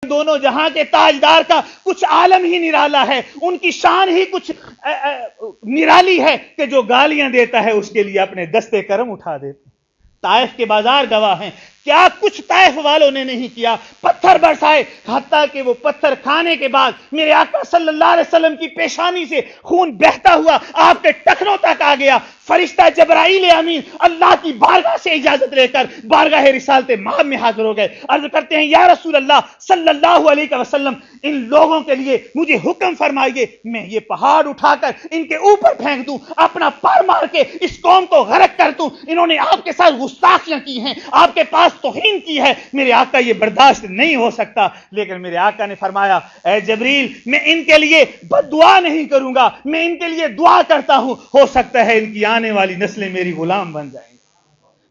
دونوں جہاں کے تاجدار کا کچھ عالم ہی نرالا ہے، ان کی شان ہی کچھ نرالی ہے کہ جو گالیاں دیتا ہے اس کے لیے اپنے دستے کرم اٹھا دیتے۔ طائف کے بازار گواہ ہیں، کیا کچھ طائف والوں نے نہیں کیا، پتھر برسائے، حتیٰ کہ وہ پتھر کھانے کے بعد میرے آقا صلی اللہ علیہ وسلم کی پیشانی سے خون بہتا ہوا آپ کے ٹخنوں تک آ گیا۔ فرشتہ جبرائیل امین اللہ کی بارگاہ سے اجازت لے کر بارگاہ رسالت مآب میں حاضر ہو گئے، عرض کرتے ہیں یا رسول اللہ صلی اللہ علیہ وسلم، ان لوگوں کے لیے مجھے حکم فرمائیے، میں یہ پہاڑ اٹھا کر ان کے اوپر پھینک دوں، اپنا پار مار کے اس قوم کو غرق کر دوں، انہوں نے آپ کے ساتھ گستاخیاں کی ہیں، آپ کے پاس توہین کی ہے، میرے آقا یہ برداشت نہیں ہو سکتا۔ لیکن میرے آقا نے فرمایا اے جبریل، میں ان کے لیے بد دعا نہیں کروں گا، میں ان کے لیے دعا کرتا ہوں، ہو سکتا ہے ان کی آنے والی نسلیں میری غلام بن جائیں،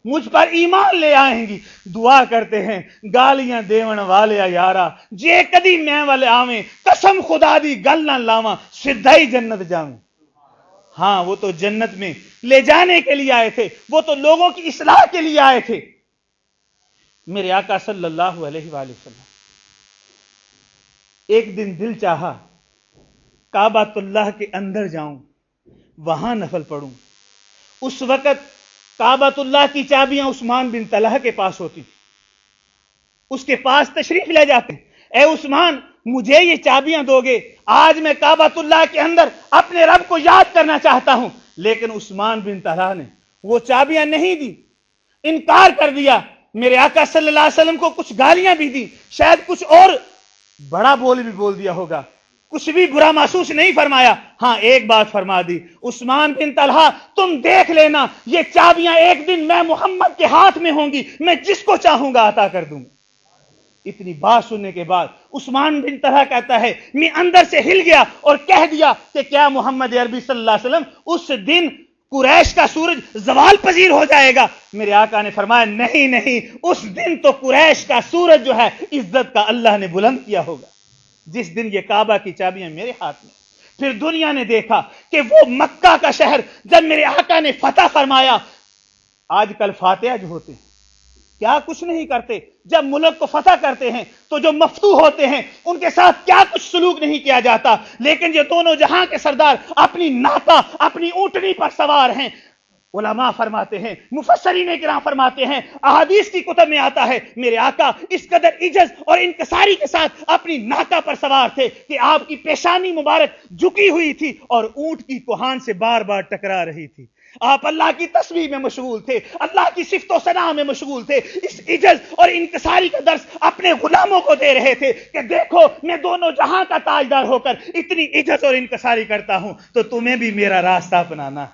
مجھ پر ایمان لے آئیں گی۔ دعا کرتے ہیں گالیاں دیون والے یارا جے کدی میں والے آویں، قسم خدا دی گل نہ لاواں، سدھا ہی جنت جاویں۔ ہاں وہ تو جنت میں لے جانے کے لیے آئے تھے، وہ تو لوگوں کی اصلاح کے لیے آئے تھے۔ میرے آقا صلی اللہ علیہ وآلہ وسلم ایک دن دل چاہا کعبۃ اللہ کے اندر جاؤں، وہاں نفل پڑھوں۔ اس وقت کعبۃ اللہ کی چابیاں عثمان بن طلحہ کے پاس ہوتی، اس کے پاس تشریف لے جاتے، اے عثمان مجھے یہ چابیاں دو گے، آج میں کعبۃ اللہ کے اندر اپنے رب کو یاد کرنا چاہتا ہوں۔ لیکن عثمان بن طلحہ نے وہ چابیاں نہیں دی، انکار کر دیا۔ میرے آقا صلی اللہ علیہ وسلم کو کچھ گالیاں بھی دی، شاید کچھ اور بڑا بول بھی بول دیا ہوگا، کچھ بھی برا محسوس نہیں فرمایا۔ ہاں ایک بات فرما دی، عثمان بن طلحہ تم دیکھ لینا، یہ چابیاں ایک دن میں محمد کے ہاتھ میں ہوں گی، میں جس کو چاہوں گا عطا کر دوں گا۔ اتنی بات سننے کے بعد عثمان بن طلحہ کہتا ہے میں اندر سے ہل گیا اور کہہ دیا کہ کیا محمد عربی صلی اللہ علیہ وسلم اس دن قریش کا سورج زوال پذیر ہو جائے گا؟ میرے آقا نے فرمایا نہیں نہیں، اس دن تو قریش کا سورج جو ہے عزت کا اللہ نے بلند کیا ہوگا، جس دن یہ کعبہ کی چابیاں میرے ہاتھ میں۔ پھر دنیا نے دیکھا کہ وہ مکہ کا شہر جب میرے آقا نے فتح فرمایا، آج کل فاتح جو ہوتے ہیں کیا کچھ نہیں کرتے، جب ملک کو فتح کرتے ہیں تو جو مفتوح ہوتے ہیں ان کے ساتھ کیا کچھ سلوک نہیں کیا جاتا، لیکن یہ دونوں جہاں کے سردار اپنی ناکا اپنی اونٹنی پر سوار ہیں۔ علماء فرماتے ہیں، مفسرین کرام فرماتے ہیں، احادیث کی کتب میں آتا ہے میرے آقا اس قدر عجز اور انکساری کے ساتھ اپنی ناکا پر سوار تھے کہ آپ کی پیشانی مبارک جھکی ہوئی تھی اور اونٹ کی کوہان سے بار بار ٹکرا رہی تھی۔ آپ اللہ کی تسبیح میں مشغول تھے، اللہ کی صفت و ثنا میں مشغول تھے، اس عجز اور انکساری کا درس اپنے غلاموں کو دے رہے تھے کہ دیکھو میں دونوں جہاں کا تاجدار ہو کر اتنی عجز اور انکساری کرتا ہوں، تو تمہیں بھی میرا راستہ اپنانا،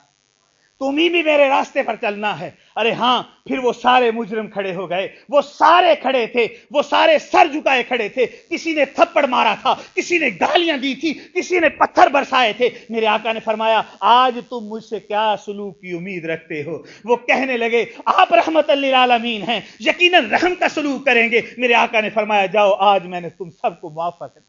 تمہیں بھی میرے راستے پر چلنا ہے۔ ارے ہاں، پھر وہ سارے مجرم کھڑے ہو گئے، وہ سارے کھڑے تھے، وہ سارے سر جھکائے کھڑے تھے، کسی نے تھپڑ مارا تھا، کسی نے گالیاں دی تھی، کسی نے پتھر برسائے تھے۔ میرے آقا نے فرمایا آج تم مجھ سے کیا سلوک کی امید رکھتے ہو؟ وہ کہنے لگے آپ رحمت للعالمین ہیں، یقیناً رحم کا سلوک کریں گے۔ میرے آقا نے فرمایا جاؤ، آج میں نے تم سب کو معاف کر دیا۔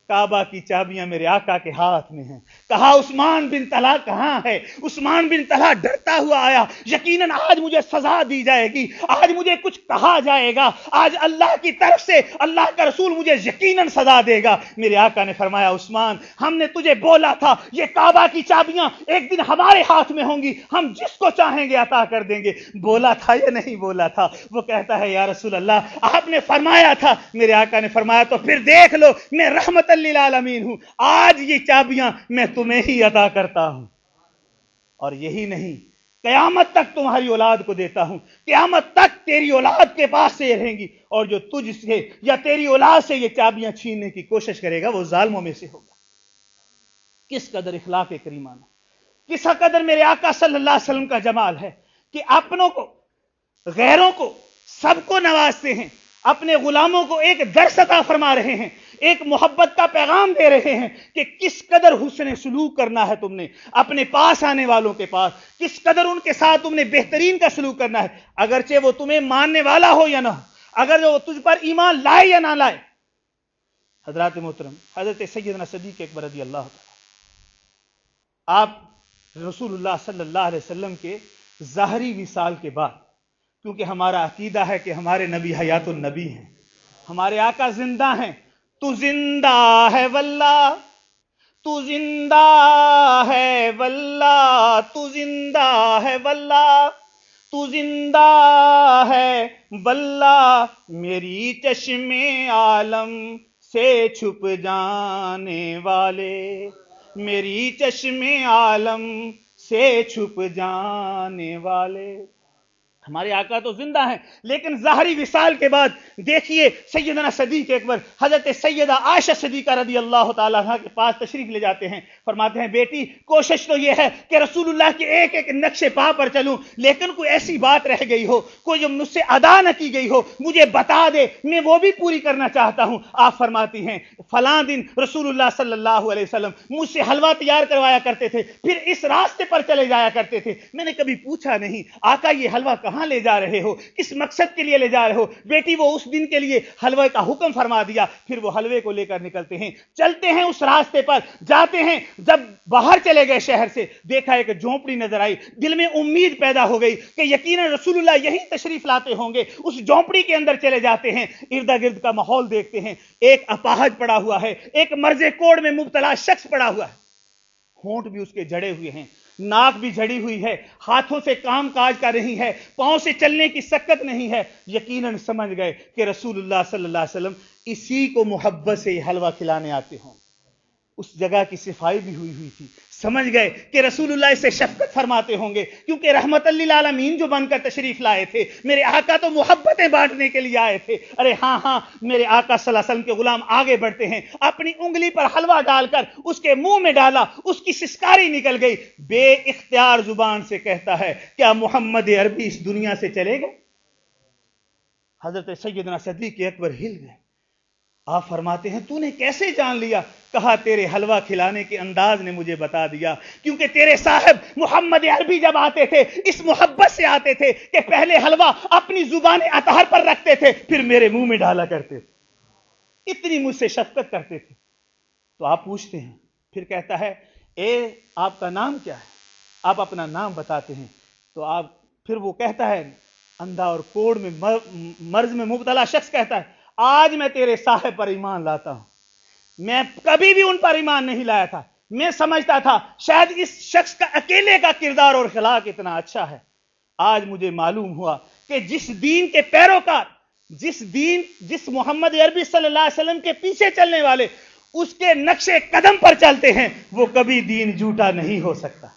کعبہ کی چابیاں میرے آقا کے ہاتھ میں ہیں۔ کہا عثمان بن طلحہ کہاں ہے؟ عثمان بن طلحہ ڈرتا ہوا آیا، یقیناً آج مجھے سزا دی جائے گی، آج مجھے کچھ کہا جائے گا، آج اللہ کی طرف سے اللہ کا رسول مجھے یقیناً سزا دے گا۔ میرے آقا نے فرمایا عثمان ہم نے تجھے بولا تھا یہ کعبہ کی چابیاں ایک دن ہمارے ہاتھ میں ہوں گی، ہم جس کو چاہیں گے عطا کر دیں گے، بولا تھا یا نہیں بولا تھا؟ وہ کہتا ہے یا رسول اللہ آپ نے فرمایا تھا۔ میرے آقا نے فرمایا تو پھر دیکھ لو میں رحمت للعالمین ہوں، آج یہ چابیاں میں تمہیں ہی عطا کرتا ہوں، اور یہی نہیں قیامت تک تمہاری اولاد کو دیتا ہوں، قیامت تک تیری اولاد کے پاس سے رہیں گی، اور جو تجھ سے یا تیری اولاد سے یہ چابیاں چھیننے کی کوشش کرے گا وہ ظالموں میں سے ہوگا۔ کس قدر اخلاق کریمانہ، کس قدر میرے آقا صلی اللہ علیہ وسلم کا جمال ہے کہ اپنوں کو غیروں کو سب کو نوازتے ہیں، اپنے غلاموں کو ایک درس عطا فرما رہے ہیں، ایک محبت کا پیغام دے رہے ہیں کہ کس قدر حسن سلوک کرنا ہے تم نے اپنے پاس آنے والوں کے پاس، کس قدر ان کے ساتھ تم نے بہترین کا سلوک کرنا ہے، اگرچہ وہ تمہیں ماننے والا ہو یا نہ ہو، اگر وہ تجھ پر ایمان لائے یا نہ لائے۔ حضرات محترم، حضرت سیدنا صدیق اکبر رضی اللہ تعالی آپ رسول اللہ صلی اللہ علیہ وسلم کے ظاہری وصال کے بعد، کیونکہ ہمارا عقیدہ ہے کہ ہمارے نبی حیات النبی ہیں، ہمارے آقا زندہ ہیں. تو زندہ ہے واللہ، تو زندہ ہے واللہ، تو زندہ ہے واللہ، تو زندہ ہے واللہ، میری چشم عالم سے چھپ جانے والے، میری چشم عالم سے چھپ جانے والے. ہمارے آقا تو زندہ ہیں، لیکن ظاہری وصال کے بعد دیکھیے سیدنا صدیق اکبر حضرت سیدہ عائشہ صدیقہ رضی اللہ تعالیٰ عنہ کے پاس تشریف لے جاتے ہیں. فرماتے ہیں بیٹی کوشش تو یہ ہے کہ رسول اللہ کے ایک ایک نقشے پا پر چلوں، لیکن کوئی ایسی بات رہ گئی ہو، کوئی جو مجھ سے ادا نہ کی گئی ہو، مجھے بتا دے، میں وہ بھی پوری کرنا چاہتا ہوں. آپ فرماتی ہیں فلاں دن رسول اللہ صلی اللہ علیہ وسلم مجھ سے حلوہ تیار کروایا کرتے تھے، پھر اس راستے پر چلے جایا کرتے تھے. میں نے کبھی پوچھا نہیں آقا یہ حلوہ کہاں لے جا رہے ہو، کس مقصد کے لیے لے جا رہے ہو. بیٹی وہ اس دن کے لیے حلوے کا حکم فرما دیا، پھر وہ حلوے کو لے کر نکلتے ہیں، چلتے ہیں اس راستے پر جاتے ہیں. جب باہر چلے گئے شہر سے، دیکھا ایک جھونپڑی نظر آئی، دل میں امید پیدا ہو گئی کہ یقیناً رسول اللہ یہی تشریف لاتے ہوں گے. اس جھونپڑی کے اندر چلے جاتے ہیں، ارد گرد کا ماحول دیکھتے ہیں، ایک اپاہج پڑا ہوا ہے، ایک مرض کوڑ میں مبتلا شخص پڑا ہوا ہے، ہونٹ بھی اس کے جڑے ہوئے ہیں، ناک بھی جھڑی ہوئی ہے، ہاتھوں سے کام کاج کا نہیں ہے، پاؤں سے چلنے کی سکت نہیں ہے. یقیناً سمجھ گئے کہ رسول اللہ صلی اللہ علیہ وسلم اسی کو محبت سے یہ حلوہ کھلانے آتے ہوں. اس جگہ کی صفائی بھی ہوئی تھی، سمجھ گئے کہ رسول اللہ اسے شفقت فرماتے ہوں گے، کیونکہ رحمت للعالمین جو بن کر تشریف لائے تھے، میرے آقا تو محبتیں بانٹنے کے لیے آئے تھے. ارے ہاں میرے آقا صلی اللہ علیہ وسلم کے غلام آگے بڑھتے ہیں، اپنی انگلی پر حلوہ ڈال کر اس کے منہ میں ڈالا، اس کی سسکاری نکل گئی، بے اختیار زبان سے کہتا ہے کیا محمد عربی اس دنیا سے چلے گئے؟ حضرت سیدنا صدیق اکبر ہل گئے. آپ فرماتے ہیں تو نے کیسے جان لیا؟ کہا تیرے حلوہ کھلانے کے انداز نے مجھے بتا دیا، کیونکہ تیرے صاحب محمد عربی جب آتے تھے اس محبت سے آتے تھے کہ پہلے حلوہ اپنی زبان اطہر پر رکھتے تھے، پھر میرے منہ میں ڈالا کرتے تھے، اتنی مجھ سے شفقت کرتے تھے. تو آپ پوچھتے ہیں، پھر کہتا ہے اے آپ کا نام کیا ہے؟ آپ اپنا نام بتاتے ہیں تو پھر وہ کہتا ہے، اندھا اور کوڑ میں مرض میں مبتلا شخص کہتا ہے آج میں تیرے صاحب پر ایمان لاتا ہوں. میں کبھی بھی ان پر ایمان نہیں لایا تھا، میں سمجھتا تھا شاید اس شخص کا اکیلے کا کردار اور اخلاق اتنا اچھا ہے. آج مجھے معلوم ہوا کہ جس دین کے پیروکار، جس محمد عربی صلی اللہ علیہ وسلم کے پیچھے چلنے والے اس کے نقش قدم پر چلتے ہیں، وہ کبھی دین جھوٹا نہیں ہو سکتا.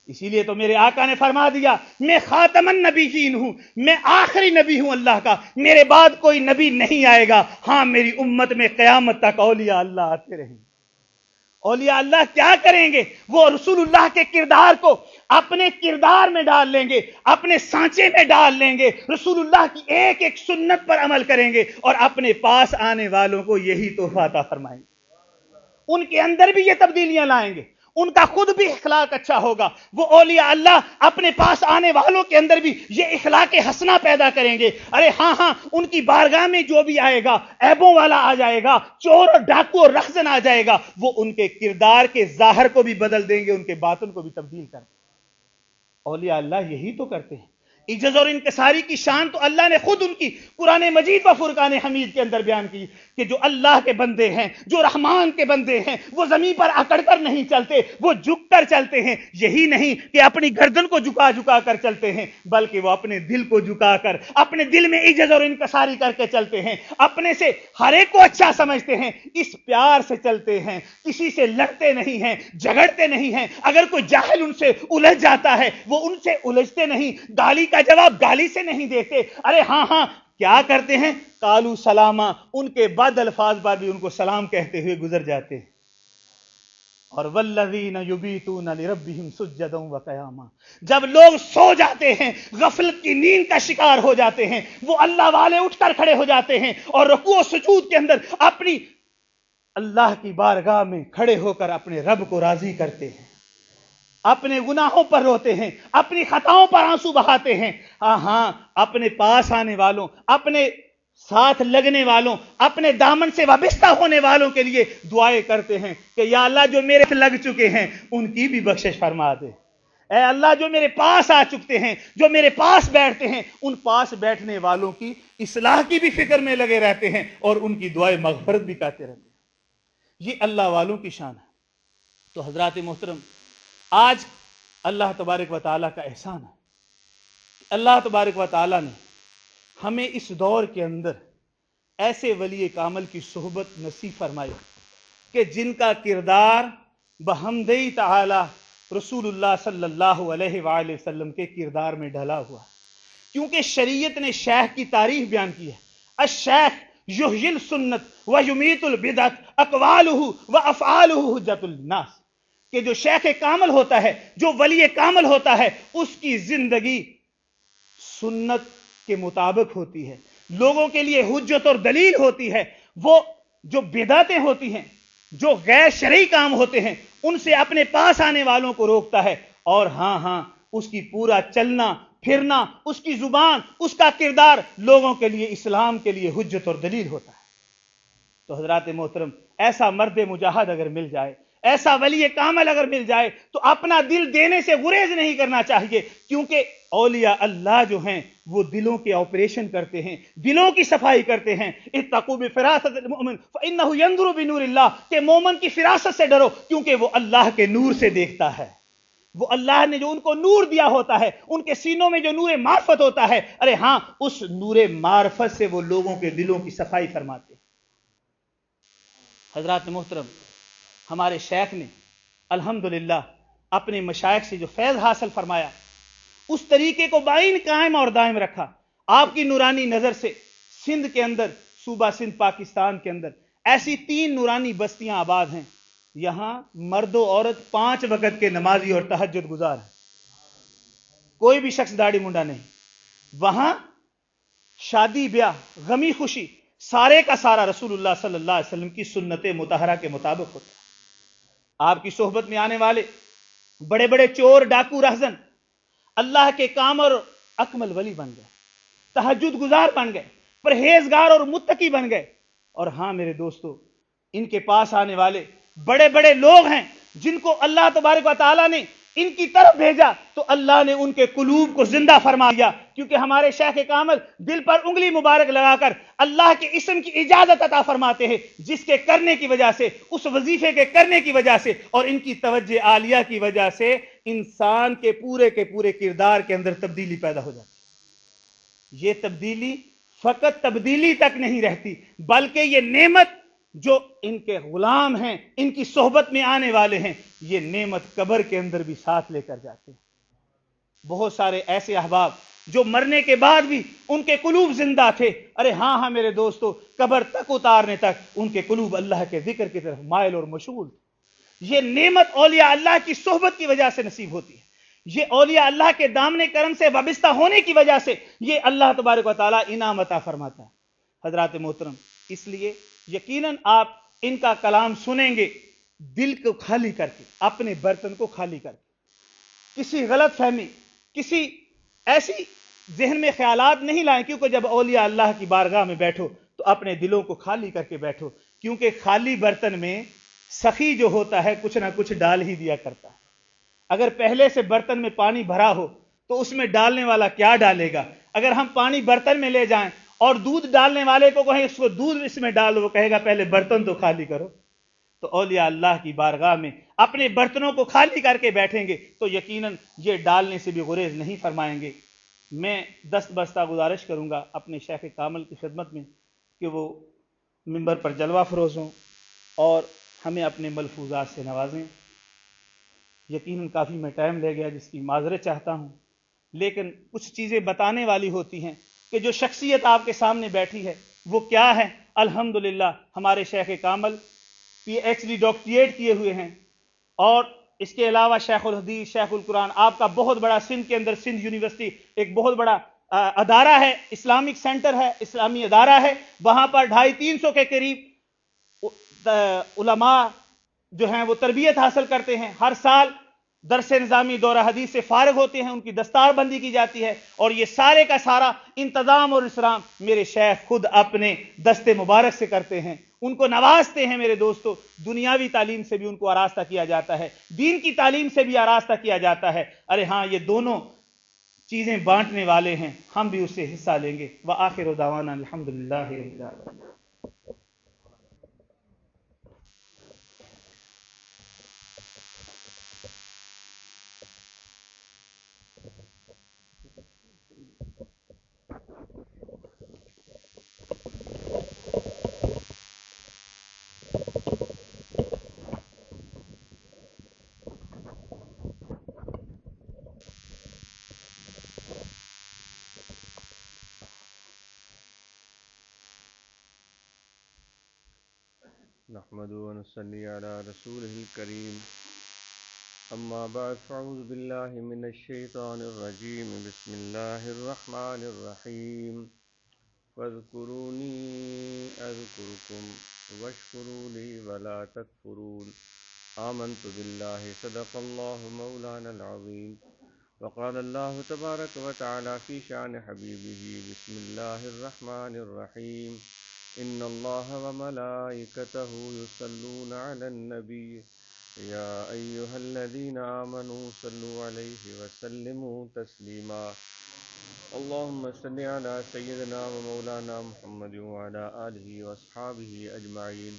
اسی لیے تو میرے آقا نے فرما دیا میں خاتم النبیین ہوں، میں آخری نبی ہوں اللہ کا، میرے بعد کوئی نبی نہیں آئے گا. ہاں میری امت میں قیامت تک اولیاء اللہ آتے رہیں گے. اولیاء اللہ کیا کریں گے؟ وہ رسول اللہ کے کردار کو اپنے کردار میں ڈال لیں گے، اپنے سانچے میں ڈال لیں گے، رسول اللہ کی ایک ایک سنت پر عمل کریں گے اور اپنے پاس آنے والوں کو یہی تحفہ عطا فرمائیں گے. ان کے اندر بھی یہ تبدیلیاں لائیں گے، ان کا خود بھی اخلاق اچھا ہوگا. وہ اولیاء اللہ اپنے پاس آنے والوں کے اندر بھی یہ اخلاق حسنہ پیدا کریں گے. ارے ہاں ان کی بارگاہ میں جو بھی آئے گا عیبوں والا آ جائے گا، چور اور ڈاکو اور رخزن آ جائے گا، وہ ان کے کردار کے ظاہر کو بھی بدل دیں گے، ان کے باطن کو بھی تبدیل کر دیں گے. اولیاء اللہ یہی تو کرتے ہیں. عجز اور انکساری کی شان تو اللہ نے خود ان کی قرآن مجید و فرقان حمید کے اندر بیان کی کہ جو اللہ کے بندے ہیں، جو رحمان کے بندے ہیں، وہ زمین پر اکڑ کر نہیں چلتے، وہ جھک کر چلتے ہیں. یہی نہیں کہ اپنی گردن کو جھکا کر چلتے ہیں، بلکہ وہ اپنے دل کو جھکا کر، اپنے دل میں عجز اور انکساری کر کے چلتے ہیں، اپنے سے ہر ایک کو اچھا سمجھتے ہیں، اس پیار سے چلتے ہیں، کسی سے لڑتے نہیں ہیں، جھگڑتے نہیں ہیں. اگر کوئی جاہل ان سے الجھ جاتا ہے وہ ان سے الجھتے نہیں، گالی کا جواب گالی سے نہیں دیتے. ارے ہاں کیا کرتے ہیں؟ قالوا سلاما، ان کے بعد الفاظ پر بھی ان کو سلام کہتے ہوئے گزر جاتے ہیں. اور والذین یبیتون لربہم سجدا وقیاما، جب لوگ سو جاتے ہیں، غفلت کی نیند کا شکار ہو جاتے ہیں، وہ اللہ والے اٹھ کر کھڑے ہو جاتے ہیں اور رکوع و سجود کے اندر اپنی اللہ کی بارگاہ میں کھڑے ہو کر اپنے رب کو راضی کرتے ہیں، اپنے گناہوں پر روتے ہیں، اپنی خطاؤں پر آنسو بہاتے ہیں. ہاں اپنے پاس آنے والوں، اپنے ساتھ لگنے والوں، اپنے دامن سے وابستہ ہونے والوں کے لیے دعائیں کرتے ہیں کہ یا اللہ جو میرے سے لگ چکے ہیں ان کی بھی بخشش فرما دے. اے اللہ جو میرے پاس آ چکتے ہیں، جو میرے پاس بیٹھتے ہیں، ان پاس بیٹھنے والوں کی اصلاح کی بھی فکر میں لگے رہتے ہیں اور ان کی دعائیں مغفرت بھی کہتے رہتے ہیں۔ یہ اللہ والوں کی شان ہے۔ تو حضرات محترم، آج اللہ تبارک و تعالیٰ کا احسان ہے، اللہ تبارک و تعالیٰ نے ہمیں اس دور کے اندر ایسے ولی کامل کی صحبت نصیب فرمائی کہ جن کا کردار بحمدِ تعالی رسول اللہ صلی اللہ علیہ وآلہ وسلم کے کردار میں ڈھلا ہوا ہے۔ کیونکہ شریعت نے شیخ کی تعریف بیان کی ہے، الشیخ یحیی السنت ویمیت البدعۃ اقوالہ وافعالہ حجۃ للناس، کہ جو شیخ کامل ہوتا ہے، جو ولی کامل ہوتا ہے، اس کی زندگی سنت کے مطابق ہوتی ہے، لوگوں کے لیے حجت اور دلیل ہوتی ہے۔ وہ جو بدعتیں ہوتی ہیں، جو غیر شرعی کام ہوتے ہیں، ان سے اپنے پاس آنے والوں کو روکتا ہے، اور ہاں اس کی پورا چلنا پھرنا، اس کی زبان، اس کا کردار لوگوں کے لیے، اسلام کے لیے حجت اور دلیل ہوتا ہے۔ تو حضرات محترم، ایسا مرد مجاہد اگر مل جائے، ایسا ولی کامل اگر مل جائے، تو اپنا دل دینے سے گریز نہیں کرنا چاہیے، کیونکہ اولیاء اللہ جو ہیں وہ دلوں کے آپریشن کرتے ہیں، دلوں کی صفائی کرتے ہیں۔ اتقوا بفراست المؤمن فانه ينظر بنور اللہ، کہ مومن کی فراست سے ڈرو، کیونکہ وہ اللہ کے نور سے دیکھتا ہے۔ وہ اللہ نے جو ان کو نور دیا ہوتا ہے، ان کے سینوں میں جو نور معرفت ہوتا ہے، ارے ہاں، اس نور معرفت سے وہ لوگوں کے دلوں کی صفائی فرماتے ہیں۔ حضرات محترم، ہمارے شیخ نے الحمدللہ اپنے مشائخ سے جو فیض حاصل فرمایا، اس طریقے کو بائن قائم اور دائم رکھا۔ آپ کی نورانی نظر سے سندھ کے اندر، صوبہ سندھ پاکستان کے اندر ایسی 3 نورانی بستیاں آباد ہیں، یہاں مرد و عورت 5 وقت کے نمازی اور تہجد گزار ہیں، کوئی بھی شخص داڑھی منڈا نہیں۔ وہاں شادی بیاہ، غمی خوشی، سارے کا سارا رسول اللہ صلی اللہ علیہ وسلم کی سنت مطہرہ کے مطابق ہوتا ہے۔ آپ کی صحبت میں آنے والے بڑے بڑے چور، ڈاکو، رہزن اللہ کے کام اور اکمل ولی بن گئے، تہجد گزار بن گئے، پرہیزگار اور متقی بن گئے۔ اور ہاں میرے دوستو، ان کے پاس آنے والے بڑے بڑے لوگ ہیں جن کو اللہ تبارک و تعالیٰ نے ان کی طرف بھیجا، تو اللہ نے ان کے قلوب کو زندہ فرما دیا، کیونکہ ہمارے شیخ کامل دل پر انگلی مبارک لگا کر اللہ کے اسم کی اجازت عطا فرماتے ہیں، جس کے کرنے کی وجہ سے، اس وظیفے کے کرنے کی وجہ سے اور ان کی توجہ عالیہ کی وجہ سے انسان کے پورے کردار کے اندر تبدیلی پیدا ہو جاتی ہے۔ یہ تبدیلی فقط تبدیلی تک نہیں رہتی، بلکہ یہ نعمت جو ان کے غلام ہیں، ان کی صحبت میں آنے والے ہیں، یہ نعمت قبر کے اندر بھی ساتھ لے کر جاتے ہیں۔ بہت سارے ایسے احباب جو مرنے کے بعد بھی ان کے قلوب زندہ تھے، ارے ہاں میرے دوستو، قبر تک اتارنے تک ان کے قلوب اللہ کے ذکر کی طرف مائل اور مشغول تھے۔ یہ نعمت اولیاء اللہ کی صحبت کی وجہ سے نصیب ہوتی ہے، یہ اولیاء اللہ کے دامن کرم سے وابستہ ہونے کی وجہ سے یہ اللہ تبارک و تعالیٰ انعام عطا فرماتا ہے۔ حضرات محترم، اس لیے یقیناً آپ ان کا کلام سنیں گے دل کو خالی کر کے، اپنے برتن کو خالی کر کے، کسی غلط فہمی، کسی ایسی ذہن میں خیالات نہیں لائیں، کیونکہ جب اولیاء اللہ کی بارگاہ میں بیٹھو تو اپنے دلوں کو خالی کر کے بیٹھو، کیونکہ خالی برتن میں سخی جو ہوتا ہے کچھ نہ کچھ ڈال ہی دیا کرتا ہے۔ اگر پہلے سے برتن میں پانی بھرا ہو تو اس میں ڈالنے والا کیا ڈالے گا؟ اگر ہم پانی برتن میں لے جائیں اور دودھ ڈالنے والے کو کہیں اس کو دودھ اس میں ڈالو، وہ کہے گا پہلے برتن تو خالی کرو۔ تو اولیاء اللہ کی بارگاہ میں اپنے برتنوں کو خالی کر کے بیٹھیں گے تو یقیناً یہ ڈالنے سے بھی گریز نہیں فرمائیں گے۔ میں دست بستہ گزارش کروں گا اپنے شیخ کامل کی خدمت میں کہ وہ منبر پر جلوہ فروز ہوں اور ہمیں اپنے ملفوظات سے نوازیں۔ یقیناً کافی میں ٹائم لے گیا، جس کی معذرت چاہتا ہوں، لیکن کچھ چیزیں بتانے والی ہوتی ہیں کہ جو شخصیت آپ کے سامنے بیٹھی ہے وہ کیا ہے۔ الحمدللہ ہمارے شیخ کامل PhD ڈاکٹریٹ کیے ہوئے ہیں، اور اس کے علاوہ شیخ الحدیث، شیخ القرآن، آپ کا بہت بڑا سندھ کے اندر سندھ یونیورسٹی ایک بہت بڑا ادارہ ہے، اسلامک سینٹر ہے، اسلامی ادارہ ہے، وہاں پر 250-300 کے قریب علماء جو ہیں وہ تربیت حاصل کرتے ہیں۔ ہر سال درس نظامی دورہ حدیث سے فارغ ہوتے ہیں، ان کی دستار بندی کی جاتی ہے، اور یہ سارے کا سارا انتظام اور اسرام میرے شیخ خود اپنے دست مبارک سے کرتے ہیں، ان کو نوازتے ہیں۔ میرے دوستو، دنیاوی تعلیم سے بھی ان کو آراستہ کیا جاتا ہے، دین کی تعلیم سے بھی آراستہ کیا جاتا ہے۔ ارے ہاں، یہ دونوں چیزیں بانٹنے والے ہیں، ہم بھی اس سے حصہ لیں گے۔ وآخر دعوانا الحمدللہ رب العالمین۔ نحمده ونصلي على رسوله الكريم أما بعد فأعوذ بالله من الشيطان الرجيم بسم الله الرحمن الرحيم فاذكروني أذكركم واشكروا لي ولا تكفرون آمنت بالله صدق الله مولانا العظيم وقال الله تبارك وتعالى في شأن حبيبه بسم الله الرحمن الرحيم إن الله وملائكته يصلون على النبي يا أيها الذين آمنوا صلوا عليه وسلموا تسليما اللهم صل على سيدنا ومولانا محمد وعلى آله وأصحابه أجمعين۔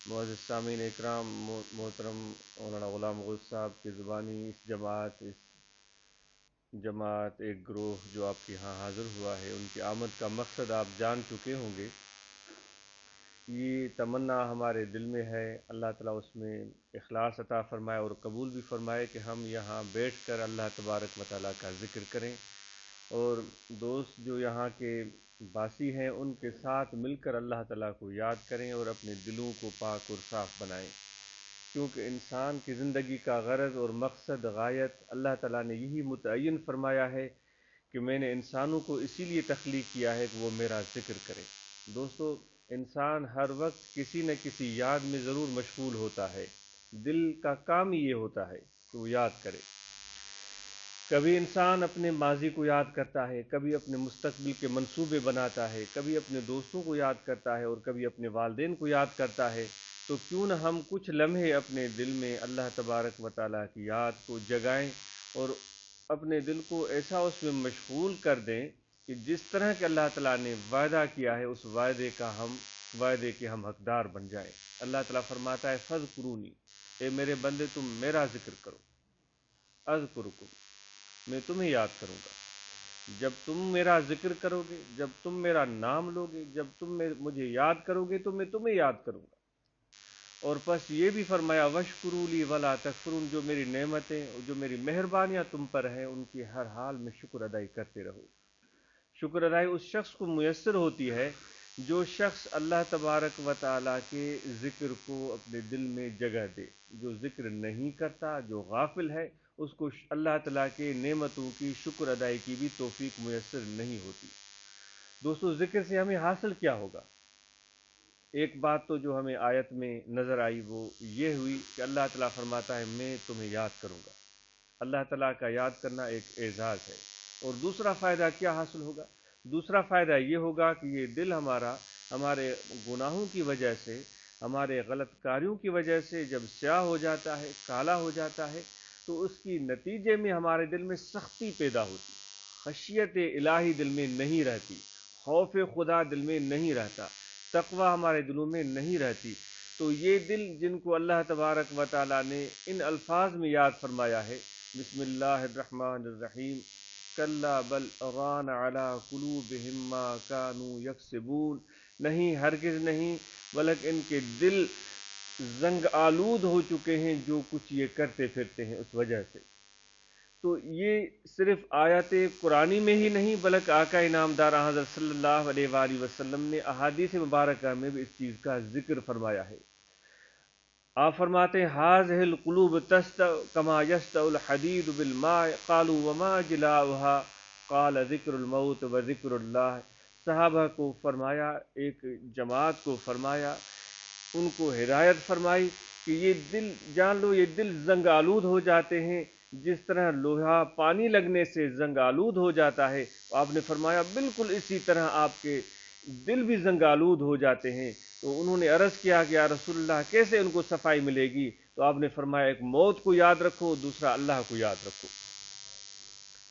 معزز سامعین اکرام، محترم مولانا غلام غوث صاحب کی زبانی اس جماعت ایک گروہ جو آپ کے ہاں حاضر ہوا ہے، ان کی آمد کا مقصد آپ جان چکے ہوں گے۔ یہ تمنا ہمارے دل میں ہے، اللہ تعالیٰ اس میں اخلاص عطا فرمائے اور قبول بھی فرمائے کہ ہم یہاں بیٹھ کر اللہ تبارک و تعالیٰ کا ذکر کریں، اور دوست جو یہاں کے باسی ہیں ان کے ساتھ مل کر اللہ تعالیٰ کو یاد کریں اور اپنے دلوں کو پاک اور صاف بنائیں، کیونکہ انسان کی زندگی کا غرض اور مقصد، غایت اللہ تعالیٰ نے یہی متعین فرمایا ہے کہ میں نے انسانوں کو اسی لیے تخلیق کیا ہے کہ وہ میرا ذکر کریں۔ دوستو، انسان ہر وقت کسی نہ کسی یاد میں ضرور مشغول ہوتا ہے، دل کا کام ہی یہ ہوتا ہے کہ وہ یاد کرے۔ کبھی انسان اپنے ماضی کو یاد کرتا ہے، کبھی اپنے مستقبل کے منصوبے بناتا ہے، کبھی اپنے دوستوں کو یاد کرتا ہے اور کبھی اپنے والدین کو یاد کرتا ہے۔ تو کیوں نہ ہم کچھ لمحے اپنے دل میں اللہ تبارک و تعالیٰ کی یاد کو جگائیں اور اپنے دل کو ایسا اس میں مشغول کر دیں کہ جس طرح کہ اللہ تعالیٰ نے وعدہ کیا ہے اس وعدے کے ہم حقدار بن جائیں۔ اللہ تعالیٰ فرماتا ہے فاذکرونی، اے میرے بندے تم میرا ذکر کرو، اذکرکم، میں تمہیں یاد کروں گا۔ جب تم میرا ذکر کرو گے، جب تم میرا نام لو گے، جب تم مجھے یاد کرو گے تو میں تمہیں یاد کروں گا۔ اور پس یہ بھی فرمایا واشکروا لی ولا تکفرون، جو میری نعمتیں، جو میری مہربانیاں تم پر ہیں ان کی ہر حال میں شکر ادائی کرتے رہو۔ شکر ادائی اس شخص کو میسر ہوتی ہے جو شخص اللہ تبارک و تعالیٰ کے ذکر کو اپنے دل میں جگہ دے۔ جو ذکر نہیں کرتا، جو غافل ہے، اس کو اللہ تعالیٰ کے نعمتوں کی شکر ادائی کی بھی توفیق میسر نہیں ہوتی۔ دوستو، ذکر سے ہمیں حاصل کیا ہوگا؟ ایک بات تو جو ہمیں آیت میں نظر آئی وہ یہ ہوئی کہ اللہ تعالیٰ فرماتا ہے میں تمہیں یاد کروں گا۔ اللہ تعالیٰ کا یاد کرنا ایک اعزاز ہے۔ اور دوسرا فائدہ کیا حاصل ہوگا؟ دوسرا فائدہ یہ ہوگا کہ یہ دل ہمارے گناہوں کی وجہ سے، ہمارے غلط کاریوں کی وجہ سے جب سیاہ ہو جاتا ہے، کالا ہو جاتا ہے، تو اس کی نتیجے میں ہمارے دل میں سختی پیدا ہوتی، خشیت الہی دل میں نہیں رہتی، خوف خدا دل میں نہیں رہتا، تقوی ہمارے دلوں میں نہیں رہتی۔ تو یہ دل جن کو اللہ تبارک و تعالیٰ نے ان الفاظ میں یاد فرمایا ہے، بسم اللہ الرحمن الرحیم، کلا بل ران علی قلوبہم ما کانوا یکسبون، نہیں، ہرگز نہیں، بلکہ ان کے دل زنگ آلود ہو چکے ہیں جو کچھ یہ کرتے پھرتے ہیں اس وجہ سے۔ تو یہ صرف آیات قرآنی میں ہی نہیں بلکہ آقا انعامدار حضرت صلی اللہ علیہ وآلہ وسلم نے احادیث مبارکہ میں بھی اس چیز کا ذکر فرمایا ہے۔ آپ فرماتے ہیں ہاذہ القلوب تستع کما یستع الحدید بالماء، قالوا وما جلاؤها قال ذکر الموت و ذکر اللہ۔ صحابہ کو فرمایا، ایک جماعت کو فرمایا، ان کو ہدایت فرمائی کہ یہ دل جان لو، یہ دل زنگ آلود ہو جاتے ہیں جس طرح لوہا پانی لگنے سے زنگ آلود ہو جاتا ہے۔ آپ نے فرمایا بالکل اسی طرح آپ کے دل بھی زنگ آلود ہو جاتے ہیں۔ تو انہوں نے عرض کیا کہ یا رسول اللہ کیسے ان کو صفائی ملے گی؟ تو آپ نے فرمایا ایک موت کو یاد رکھو، دوسرا اللہ کو یاد رکھو۔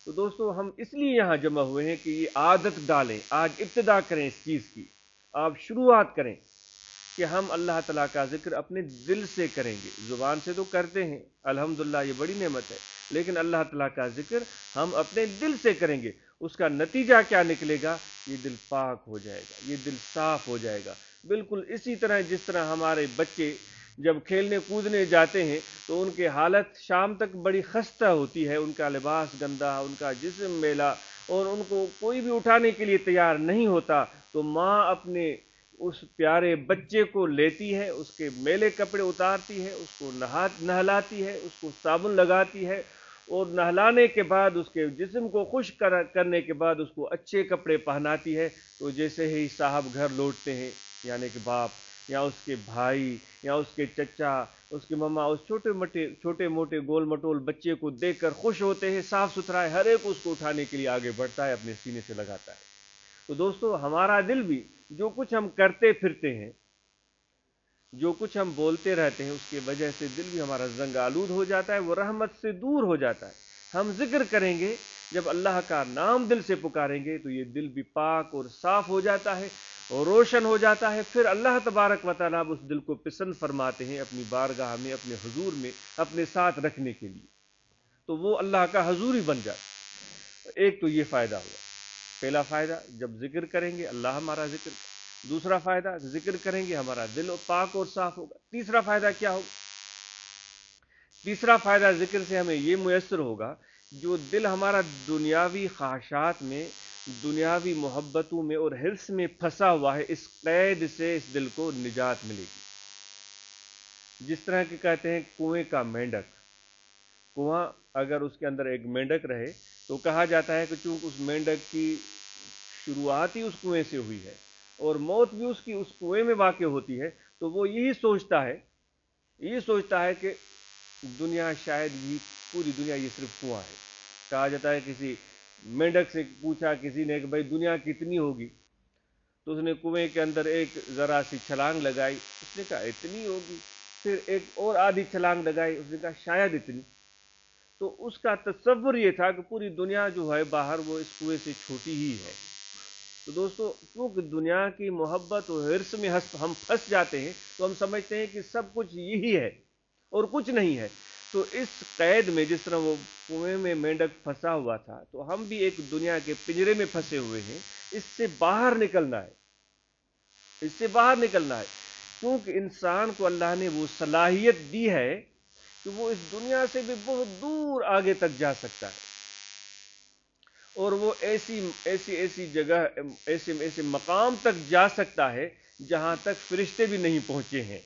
تو دوستو ہم اس لیے یہاں جمع ہوئے ہیں کہ یہ عادت ڈالیں، آج ابتدا کریں اس چیز کی، آپ شروعات کریں کہ ہم اللہ تعالیٰ کا ذکر اپنے دل سے کریں گے۔ زبان سے تو کرتے ہیں الحمدللہ، یہ بڑی نعمت ہے، لیکن اللہ تعالیٰ کا ذکر ہم اپنے دل سے کریں گے۔ اس کا نتیجہ کیا نکلے گا؟ یہ دل پاک ہو جائے گا، یہ دل صاف ہو جائے گا۔ بالکل اسی طرح جس طرح ہمارے بچے جب کھیلنے کودنے جاتے ہیں تو ان کی حالت شام تک بڑی خستہ ہوتی ہے، ان کا لباس گندا، ان کا جسم میلا، اور ان کو کوئی بھی اٹھانے کے لیے تیار نہیں ہوتا، تو ماں اپنے اس پیارے بچے کو لیتی ہے، اس کے میلے کپڑے اتارتی ہے، اس کو نہلاتی ہے، اس کو صابن لگاتی ہے، اور نہلانے کے بعد اس کے جسم کو خشک کرنے کے بعد اس کو اچھے کپڑے پہناتی ہے۔ تو جیسے ہی صاحب گھر لوٹتے ہیں، یعنی کہ باپ یا اس کے بھائی یا اس کے چچا، اس کی مما اس چھوٹے موٹے گول مٹول بچے کو دیکھ کر خوش ہوتے ہیں، صاف ستھرا ہے، ہر ایک اس کو اٹھانے کے لیے آگے بڑھتا ہے، اپنے سینے سے لگاتا ہے۔ تو دوستو ہمارا دل بھی جو کچھ ہم کرتے پھرتے ہیں، جو کچھ ہم بولتے رہتے ہیں، اس کی وجہ سے دل بھی ہمارا زنگ آلود ہو جاتا ہے، وہ رحمت سے دور ہو جاتا ہے۔ ہم ذکر کریں گے، جب اللہ کا نام دل سے پکاریں گے تو یہ دل بھی پاک اور صاف ہو جاتا ہے اور روشن ہو جاتا ہے۔ پھر اللہ تبارک و تعالیٰ اس دل کو پسند فرماتے ہیں اپنی بارگاہ میں، اپنے حضور میں اپنے ساتھ رکھنے کے لیے، تو وہ اللہ کا حضور ہی بن جاتا ہے۔ ایک تو یہ فائدہ ہوا، پہلا فائدہ جب ذکر کریں گے اللہ ہمارا ذکر کرے۔ دوسرا فائدہ ذکر کریں گے ہمارا دل پاک اور صاف ہوگا۔ تیسرا فائدہ کیا ہوگا؟ تیسرا فائدہ ذکر سے ہمیں یہ میسر ہوگا، جو دل ہمارا دنیاوی خواہشات میں، دنیاوی محبتوں میں اور حرص میں پھنسا ہوا ہے، اس قید سے اس دل کو نجات ملے گی۔ جس طرح کہ کہتے ہیں کنویں کا مینڈک، کنواں اگر اس کے اندر ایک مینڈک رہے تو کہا جاتا ہے کہ چونکہ اس مینڈک کی شروعات ہی اس کنویں سے ہوئی ہے اور موت بھی اس کی اس کنویں میں واقع ہوتی ہے، تو وہ یہی سوچتا ہے کہ دنیا شاید ہی پوری دنیا یہ صرف کنواں ہے۔ کہا جاتا ہے کسی مینڈک سے پوچھا کسی نے کہ بھائی دنیا کتنی ہوگی، تو اس نے کنویں کے اندر ایک ذرا سی چھلانگ لگائی، اس نے کہا اتنی ہوگی، پھر ایک اور آدھی چھلانگ لگائی، اس نے کہا شاید اتنی۔ تو اس کا تصور یہ تھا کہ پوری دنیا جو ہے باہر وہ اس کنویں سے چھوٹی ہی ہے۔ تو دوستو کیونکہ دنیا کی محبت اور حرص میں ہم پھنس جاتے ہیں تو ہم سمجھتے ہیں کہ سب کچھ یہی ہے اور کچھ نہیں ہے۔ تو اس قید میں جس طرح وہ کنویں میں مینڈک پھنسا ہوا تھا، تو ہم بھی ایک دنیا کے پنجرے میں پھنسے ہوئے ہیں، اس سے باہر نکلنا ہے، اس سے باہر نکلنا ہے، کیونکہ انسان کو اللہ نے وہ صلاحیت دی ہے کہ وہ اس دنیا سے بھی بہت دور آگے تک جا سکتا ہے، اور وہ ایسی جگہ، ایسے مقام تک جا سکتا ہے جہاں تک فرشتے بھی نہیں پہنچے ہیں۔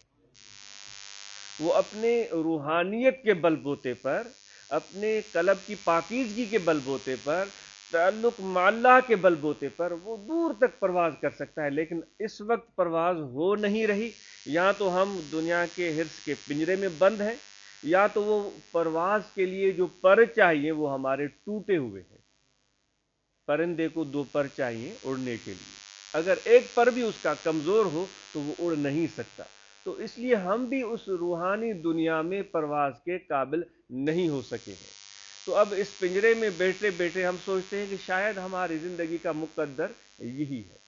وہ اپنے روحانیت کے بل بوتے پر، اپنے قلب کی پاکیزگی کے بل بوتے پر، تعلق مع اللہ کے بل بوتے پر وہ دور تک پرواز کر سکتا ہے، لیکن اس وقت پرواز ہو نہیں رہی۔ یا تو ہم دنیا کے حرص کے پنجرے میں بند ہیں، یا تو وہ پرواز کے لیے جو پر چاہیے وہ ہمارے ٹوٹے ہوئے ہیں۔ پرندے کو دو پر چاہیے اڑنے کے لیے، اگر ایک پر بھی اس کا کمزور ہو تو وہ اڑ نہیں سکتا۔ تو اس لیے ہم بھی اس روحانی دنیا میں پرواز کے قابل نہیں ہو سکے ہیں۔ تو اب اس پنجرے میں بیٹھے بیٹھے ہم سوچتے ہیں کہ شاید ہماری زندگی کا مقدر یہی ہے۔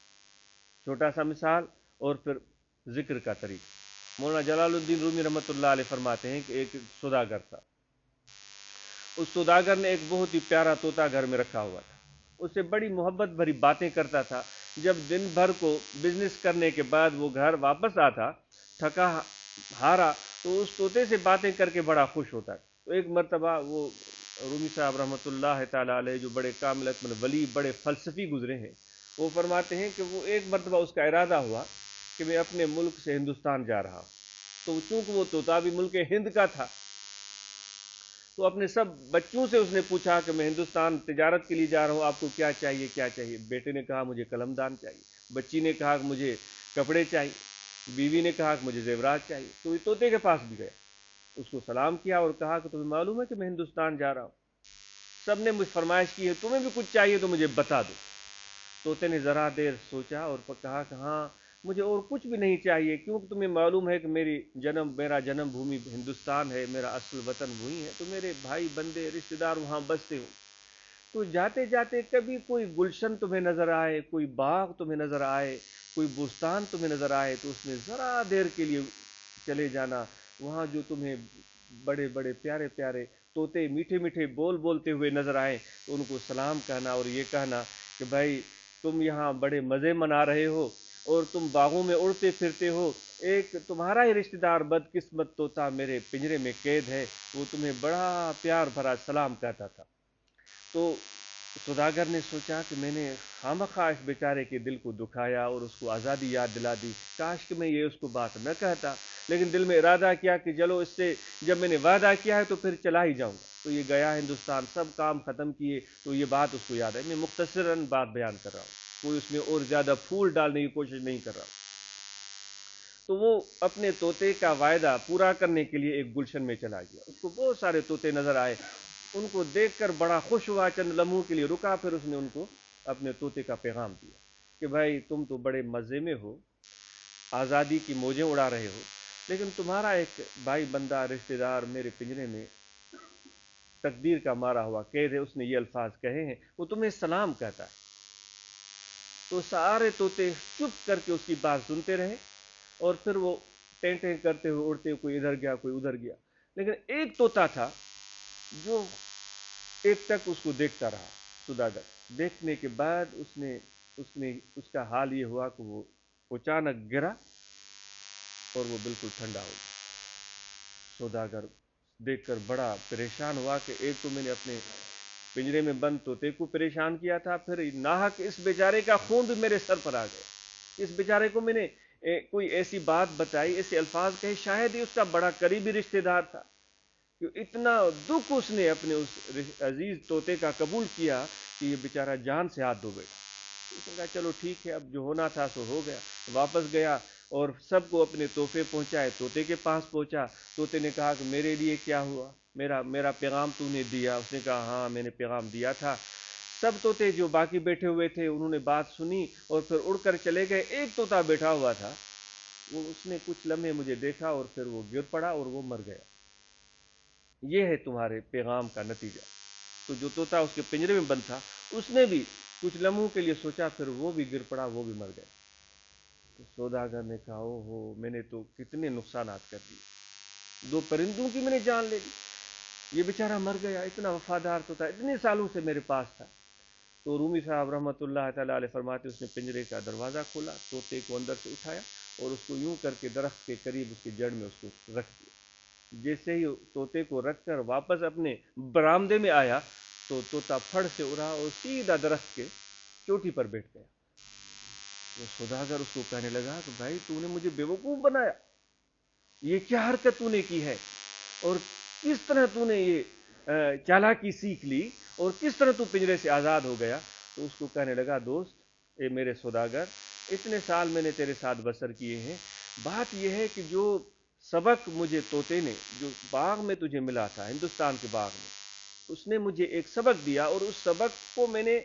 چھوٹا سا مثال اور پھر ذکر کا طریقہ۔ مولانا جلال الدین رومی رحمۃ اللہ علیہ فرماتے ہیں کہ ایک سوداگر تھا، اس سوداگر نے ایک بہت ہی پیارا طوطا گھر میں رکھا ہوا تھا، اس سے بڑی محبت بھری باتیں کرتا تھا۔ جب دن بھر کو بزنس کرنے کے بعد وہ گھر واپس آتا تھکا ہارا، تو اس طوطے سے باتیں کر کے بڑا خوش ہوتا ہے۔ تو ایک مرتبہ وہ رومی صاحب رحمۃ اللہ تعالیٰ علیہ جو بڑے کامل اکمل ولی، بڑے فلسفی گزرے ہیں، وہ فرماتے ہیں کہ وہ ایک مرتبہ اس کا ارادہ ہوا کہ میں اپنے ملک سے ہندوستان جا رہا ہوں۔ تو چونکہ وہ طوطا بھی ملک ہند کا تھا، تو اپنے سب بچوں سے اس نے پوچھا کہ میں ہندوستان تجارت کے لیے جا رہا ہوں، آپ کو کیا چاہیے کیا چاہیے؟ بیٹے نے کہا مجھے قلم دان چاہیے، بچی نے کہا کہ مجھے کپڑے چاہیے، بیوی نے کہا کہ مجھے زیورات چاہیے، تو یہ طوطے کے پاس بھی گیا، اس کو سلام کیا اور کہا کہ تمہیں معلوم ہے کہ میں ہندوستان جا رہا ہوں، سب نے مجھ فرمائش کی ہے، تمہیں بھی کچھ چاہیے تو مجھے بتا دو۔ طوطے نے ذرا دیر سوچا اور کہا کہ ہاں مجھے اور کچھ بھی نہیں چاہیے، کیونکہ تمہیں معلوم ہے کہ میرا جنم بھومی ہندوستان ہے، میرا اصل وطن وہی ہے، تو میرے بھائی بندے رشتہ دار وہاں بستے ہوں، تو جاتے جاتے کبھی کوئی گلشن تمہیں نظر آئے، کوئی باغ تمہیں نظر آئے، کوئی بستان تمہیں نظر آئے، تو اس میں ذرا دیر کے لیے چلے جانا، وہاں جو تمہیں بڑے بڑے پیارے پیارے طوطے میٹھے میٹھے بول بولتے ہوئے نظر آئے تو ان کو سلام کہنا اور یہ کہنا کہ بھائی تم یہاں بڑے مزے منا رہے ہو اور تم باغوں میں اڑتے پھرتے ہو، ایک تمہارا ہی رشتہ دار بدقسمت طوطا میرے پنجرے میں قید ہے، وہ تمہیں بڑا پیار بھرا سلام کہتا تھا۔ تو سوداگر نے سوچا کہ میں نے خامخواہ اس بیچارے کے دل کو دکھایا اور اس کو آزادی یاد دلا دی، کاش کہ میں یہ اس کو بات نہ کہتا، لیکن دل میں ارادہ کیا کہ چلو اس سے جب میں نے وعدہ کیا ہے تو پھر چلا ہی جاؤں گا۔ تو یہ گیا ہندوستان، سب کام ختم کیے تو یہ بات اس کو یاد ہے، میں مختصراً بات بیان کر رہا ہوں، کوئی اس میں اور زیادہ پھول ڈالنے کی کوشش نہیں کر رہا ہوں۔ تو وہ اپنے طوطے کا وعدہ پورا کرنے کے لیے ایک گلشن میں چلا گیا، اس کو بہت سارے طوطے نظر آئے، ان کو دیکھ کر بڑا خوش ہوا، چند لمحوں کے لیے رکا، پھر اس نے ان کو اپنے طوطے کا پیغام دیا کہ بھائی تم تو بڑے مزے میں ہو، آزادی کی موجیں اڑا رہے ہو، لیکن تمہارا ایک بھائی بندہ رشتہ دار میرے پنجرے میں تقدیر کا مارا ہوا قید ہے، اس نے یہ الفاظ کہے ہیں، وہ تمہیں سلام کہتا ہے۔ تو سارے طوطے چپ کر کے اس کی بات سنتے رہے اور پھر وہ ٹیں ٹیں کرتے ہوئے اڑتے، کوئی ادھر گیا کوئی ادھر گیا، لیکن ایک طوطا تھا جو ایک تک اس کو دیکھتا رہا، سوداگر دیکھنے کے بعد اس کا حال یہ ہوا کہ وہ اچانک گرا اور وہ بالکل ٹھنڈا ہو گیا۔ سوداگر دیکھ کر بڑا پریشان ہوا کہ ایک تو میں نے اپنے پنجرے میں بند طوطے کو پریشان کیا تھا، پھر ناحق اس بیچارے کا خون بھی میرے سر پر آ گیا، اس بیچارے کو میں نے کوئی ایسی بات بتائی، ایسے الفاظ کہے، شاید ہی اس کا بڑا قریبی رشتہ دار تھا، کہ اتنا دکھ اس نے اپنے اس عزیز طوطے کا قبول کیا کہ یہ بیچارہ جان سے ہاتھ دھو بیٹھا۔ اس نے کہا چلو ٹھیک ہے، اب جو ہونا تھا سو ہو گیا، واپس گیا اور سب کو اپنے تحفے پہنچائے، طوطے کے پاس پہنچا، طوطے نے کہا کہ میرے لیے کیا ہوا، میرا پیغام تو نے دیا؟ اس نے کہا ہاں میں نے پیغام دیا تھا۔ سب طوطے جو باقی بیٹھے ہوئے تھے انہوں نے بات سنی اور پھر اڑ کر چلے گئے، ایک طوطا بیٹھا ہوا تھا، وہ اس نے کچھ لمحے مجھے دیکھا اور پھر وہ گر پڑا اور وہ مر گیا۔ یہ ہے تمہارے پیغام کا نتیجہ۔ تو جو طوطا اس کے پنجرے میں بند تھا اس نے بھی کچھ لمحوں کے لیے سوچا، پھر وہ بھی گر پڑا، وہ بھی مر گیا۔ تو سوداگر نے کہا او ہو، میں نے تو کتنے نقصانات کر دیے، دو پرندوں کی میں نے جان لے لی، یہ بیچارہ مر گیا، اتنا وفادار طوطا اتنے سالوں سے میرے پاس تھا۔ تو رومی صاحب رحمۃ اللہ تعالی علیہ فرماتے اس نے پنجرے کا دروازہ کھولا، طوطے کو اندر سے اٹھایا اور اس کو یوں کر کے درخت کے قریب اس کی جڑ میں اس کو رکھ دیا۔ جیسے ہی طوطے کو رکھ کر واپس اپنے برآمدے میں آیا تو طوطا پھڑ سے اڑا اور سیدھا درخت کے چوٹی پر بیٹھ گیا۔ وہ سوداگر اس کو کہنے لگا کہ بھائی تو نے مجھے بیوقوف بنایا، یہ کیا حرکت تو نے کی ہے اور کس طرح تو نے یہ چالاکی سیکھ لی اور کس طرح تو پنجرے سے آزاد ہو گیا؟ تو اس کو کہنے لگا دوست اے میرے سوداگر، اتنے سال میں نے تیرے ساتھ بسر کیے ہیں، بات یہ ہے کہ جو سبق مجھے طوطے نے جو باغ میں تجھے ملا تھا ہندوستان کے باغ میں، اس نے مجھے ایک سبق دیا اور اس سبق کو میں نے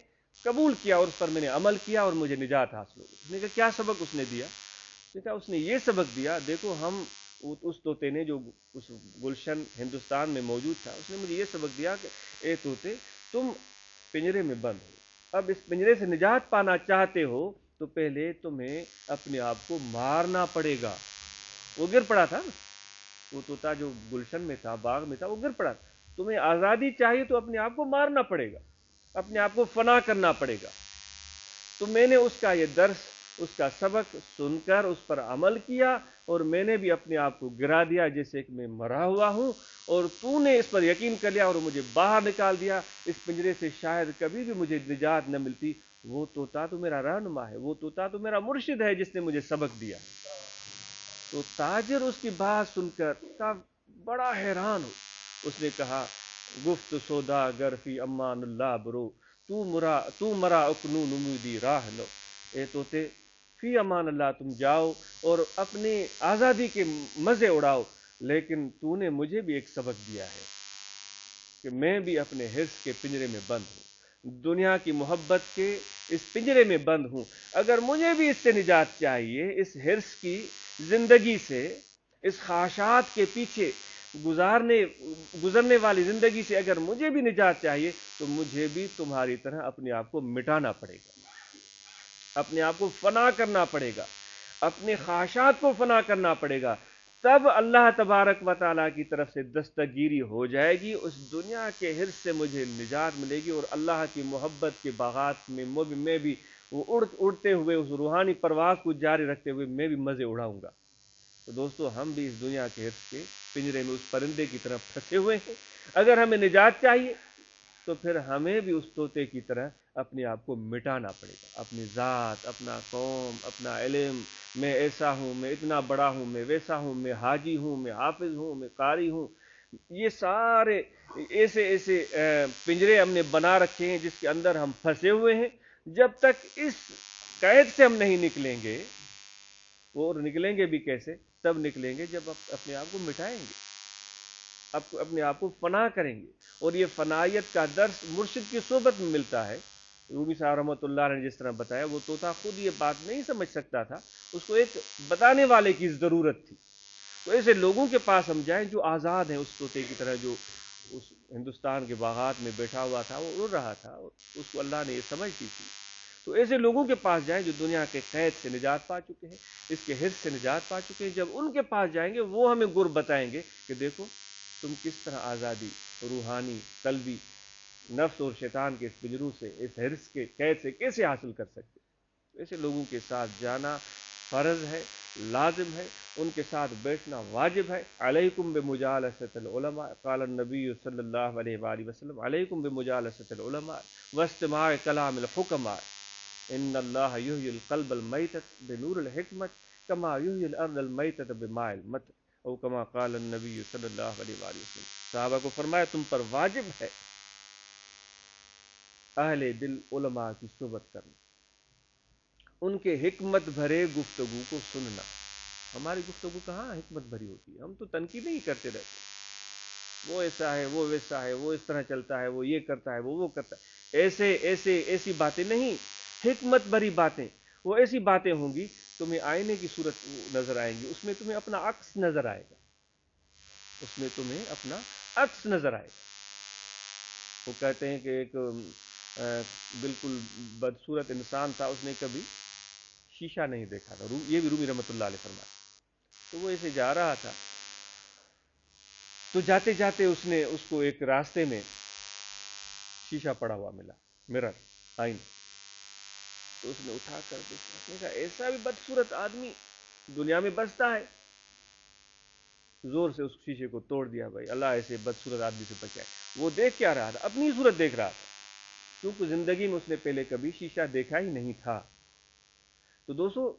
قبول کیا اور اس پر میں نے عمل کیا اور مجھے نجات حاصل ہو گئی۔ اس نے کہا کیا سبق اس نے دیا؟ اس نے یہ سبق دیا، دیکھو ہم اس طوطے نے جو اس گلشن ہندوستان میں موجود تھا، اس نے مجھے یہ سبق دیا کہ اے طوطے تم پنجرے میں بند ہو، اب اس پنجرے سے نجات پانا چاہتے ہو تو پہلے تمہیں اپنے آپ کو مارنا پڑے گا۔ وہ گر پڑا تھا، وہ طوطا جو گلشن میں تھا باغ میں تھا وہ گر پڑا تھا، تمہیں آزادی چاہیے تو اپنے آپ کو مارنا پڑے گا، اپنے آپ کو فنا کرنا پڑے گا۔ تو میں نے اس کا یہ درس، اس کا سبق سن کر اس پر عمل کیا اور میں نے بھی اپنے آپ کو گرا دیا جیسے کہ میں مرا ہوا ہوں، اور تو نے اس پر یقین کر لیا اور مجھے باہر نکال دیا، اس پنجرے سے شاید کبھی بھی مجھے نجات نہ ملتی۔ وہ طوطا تو میرا رہنما ہے، وہ طوطا تو میرا مرشد ہے جس نے مجھے سبق دیا۔ تو تاجر اس کی بات سن کر بڑا حیران ہو، اس نے کہا گفت سوداگر فی امان اللہ برو، تو مرا اکنون امیدی راہ لو، اے طوطے فی امان اللہ، تم جاؤ اور اپنے آزادی کے مزے اڑاؤ، لیکن تو نے مجھے بھی ایک سبق دیا ہے کہ میں بھی اپنے حرص کے پنجرے میں بند ہوں، دنیا کی محبت کے اس پنجرے میں بند ہوں۔ اگر مجھے بھی اس سے نجات چاہیے، اس حرص کی زندگی سے، اس خواہشات کے پیچھے گزرنے والی زندگی سے اگر مجھے بھی نجات چاہیے، تو مجھے بھی تمہاری طرح اپنے آپ کو مٹانا پڑے گا، اپنے آپ کو فنا کرنا پڑے گا، اپنے خواہشات کو فنا کرنا پڑے گا۔ تب اللہ تبارک و تعالیٰ کی طرف سے دستگیری ہو جائے گی، اس دنیا کے حرص سے مجھے نجات ملے گی، اور اللہ کی محبت کے باغات میں بھی وہ اڑتے ہوئے اس روحانی پرواز کو جاری رکھتے ہوئے میں بھی مزے اڑاؤں گا۔ تو دوستو، ہم بھی اس دنیا کے حرص کے پنجرے میں اس پرندے کی طرف پھنسے ہوئے ہیں۔ اگر ہمیں نجات چاہیے تو پھر ہمیں بھی اس طوطے کی طرح اپنے آپ کو مٹانا پڑے گا، اپنی ذات، اپنا قوم، اپنا علم، میں ایسا ہوں، میں اتنا بڑا ہوں، میں ویسا ہوں، میں حاجی ہوں، میں حافظ ہوں، میں قاری ہوں۔ یہ سارے ایسے پنجرے ہم نے بنا رکھے ہیں جس کے اندر ہم پھنسے ہوئے ہیں۔ جب تک اس قید سے ہم نہیں نکلیں گے، اور نکلیں گے بھی کیسے؟ تب نکلیں گے جب اپنے آپ کو مٹائیں گے، اپنے آپ کو فنا کریں گے۔ اور یہ فنائیت کا درس مرشد کی صحبت میں ملتا ہے۔ رومی صاحب رحمۃ اللہ نے جس طرح بتایا، وہ طوطا خود یہ بات نہیں سمجھ سکتا تھا، اس کو ایک بتانے والے کی ضرورت تھی۔ تو ایسے لوگوں کے پاس ہم جائیں جو آزاد ہیں، اس طوطے کی طرح جو اس ہندوستان کے باغات میں بیٹھا ہوا تھا، وہ اڑ رہا تھا، اور اس کو اللہ نے یہ سمجھ دی تھی۔ تو ایسے لوگوں کے پاس جائیں جو دنیا کے قید سے نجات پا چکے ہیں، اس کے حرص سے نجات پا چکے ہیں۔ جب ان کے پاس جائیں گے، وہ ہمیں گر بتائیں گے کہ دیکھو تم کس طرح آزادی روحانی، قلبی، نفس اور شیطان کے اس پنجروں سے، اس حرص کے قید سے کیسے حاصل کر سکتے۔ ایسے لوگوں کے ساتھ جانا فرض ہے، لازم ہے، ان کے ساتھ بیٹھنا واجب ہے۔ علیکم بمجالست العلماء، قال النبی صلی اللہ علیہ وآلہ وسلم، علیکم بمجالست العلماء واستماع کلام الحکماء، ان اللہ یحیی القلب المیتۃ بنور الحکمت کما یحیی الارض المیتۃ بماء المطر، او کما قال النبی صلی اللہ علیہ وآلہ وسلم۔ صحابہ کو فرمایا تم پر واجب ہے اہل دل علماء کی صحبت کرنا، ان کے حکمت بھرے گفتگو کو سننا۔ ہماری گفتگو کہاں حکمت بھری ہوتی ہے، ہم تو تنقید نہیں کرتے رہتے، وہ ایسا ہے، وہ ویسا ہے، وہ اس طرح چلتا ہے، وہ یہ کرتا ہے، وہ کرتا ہے۔ ایسی باتیں نہیں، حکمت بھری باتیں۔ وہ ایسی باتیں ہوں گی، تمہیں آئینے کی صورت نظر آئیں گی، اس میں تمہیں اپنا عکس نظر آئے گا، اس میں تمہیں اپنا عکس نظر آئے گا۔ وہ کہتے ہیں کہ ایک بالکل بدصورت انسان تھا، اس نے کبھی شیشہ نہیں دیکھا تھا، یہ بھی رومی رحمۃ اللہ علیہ فرماتے۔ تو وہ ایسے جا رہا تھا، تو جاتے جاتے اس کو ایک راستے میں شیشہ پڑا ہوا ملا، مرر، آئینہ۔ تو اس نے اٹھا کر دیکھا، اس نے کہا ایسا بھی بدصورت آدمی دنیا میں بستا ہے۔ زور سے اس شیشے کو توڑ دیا، بھائی اللہ ایسے بدصورت آدمی سے بچائے۔ وہ دیکھ کیا رہا تھا؟ اپنی صورت دیکھ رہا تھا، کیونکہ زندگی میں اس نے پہلے کبھی شیشہ دیکھا ہی نہیں تھا۔ تو دوستو،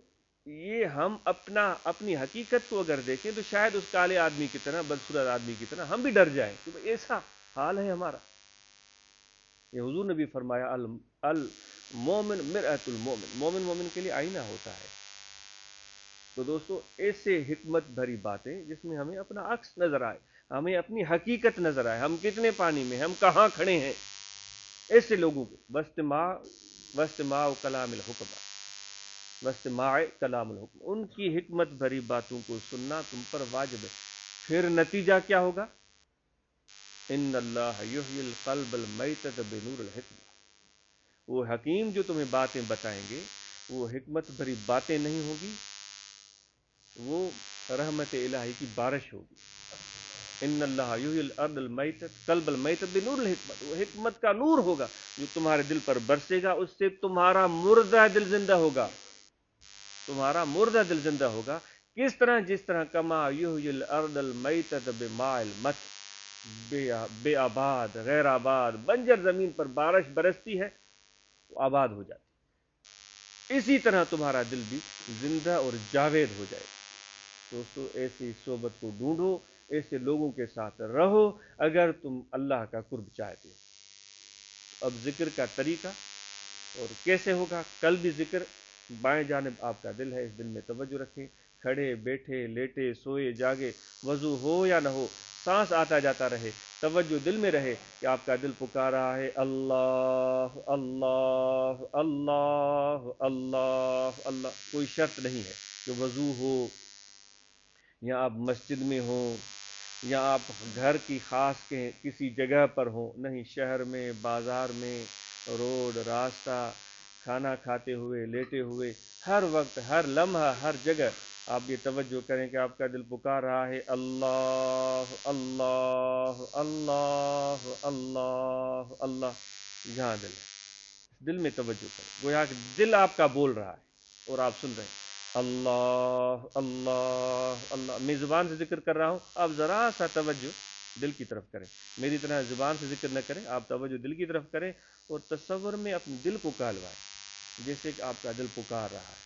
یہ ہم اپنی حقیقت کو اگر دیکھیں تو شاید اس کالے آدمی کی طرح، بدصورت آدمی کی طرح ہم بھی ڈر جائیں کہ ایسا حال ہے ہمارا۔ یہ حضور نے بھی فرمایا، المومن مرآۃ المومن، مومن مومن کے لیے آئینہ ہوتا ہے۔ تو دوستو، ایسے حکمت بھری باتیں جس میں ہمیں اپنا عکس نظر آئے، ہمیں اپنی حقیقت نظر آئے، ہم کتنے پانی میں، ہم کہاں کھڑے ہیں، ایسے لوگوں کو واستماع کلام الحکماء، واستماع کلام الحکم، ان کی حکمت بھری باتوں کو سننا تم پر واجب ہے۔ پھر نتیجہ کیا ہوگا؟ ان اللہ یحیی القلب المیتۃ بنور الحکمہ۔ وہ حکیم جو تمہیں باتیں بتائیں گے، وہ حکمت بھری باتیں نہیں ہوگی، وہ رحمت الہی کی بارش ہوگی۔ ان اللہ یحیی الارض المیتۃ قلب المیتۃ بنور الحکمت، وہ حکمت کا نور ہوگا جو تمہارے دل پر برسے گا، اس سے تمہارا مردہ دل زندہ ہوگا، تمہارا مردہ دل زندہ ہوگا۔ کس طرح؟ جس طرح کما یحیی الارض المیتۃ بماء المطر، بے آباد، غیر آباد، بنجر زمین پر بارش برستی ہے، وہ آباد ہو جاتی، اسی طرح تمہارا دل بھی زندہ اور جاوید ہو جائے۔ دوستو، ایسی صحبت کو ڈھونڈو، ایسے لوگوں کے ساتھ رہو اگر تم اللہ کا قرب چاہتے ہو۔ اب ذکر کا طریقہ اور کیسے ہوگا؟ کل بھی ذکر بائیں جانب آپ کا دل ہے، اس دل میں توجہ رکھیں، کھڑے بیٹھے لیٹے سوئے جاگے، وضو ہو یا نہ ہو، سانس آتا جاتا رہے، توجہ دل میں رہے کہ آپ کا دل پکار رہا ہے اللہ اللہ اللہ اللہ اللہ۔ کوئی شرط نہیں ہے کہ وضو ہو یا آپ مسجد میں ہوں یا آپ گھر کی خاص کے کسی جگہ پر ہوں، نہیں، شہر میں، بازار میں، روڈ راستہ، کھانا کھاتے ہوئے لیٹے ہوئے، ہر وقت ہر لمحہ ہر جگہ آپ یہ توجہ کریں کہ آپ کا دل پکار رہا ہے اللہ اللہ اللہ اللہ اللہ۔ یہاں دل ہے، دل میں توجہ کریں، گویا کہ دل آپ کا بول رہا ہے اور آپ سن رہے ہیں اللہ اللہ اللہ۔ میں زبان سے ذکر کر رہا ہوں، آپ ذرا سا توجہ دل کی طرف کریں، میری طرح زبان سے ذکر نہ کریں، آپ توجہ دل کی طرف کریں اور تصور میں اپنے دل کو کہلوائیں جیسے کہ آپ کا دل پکار رہا ہے،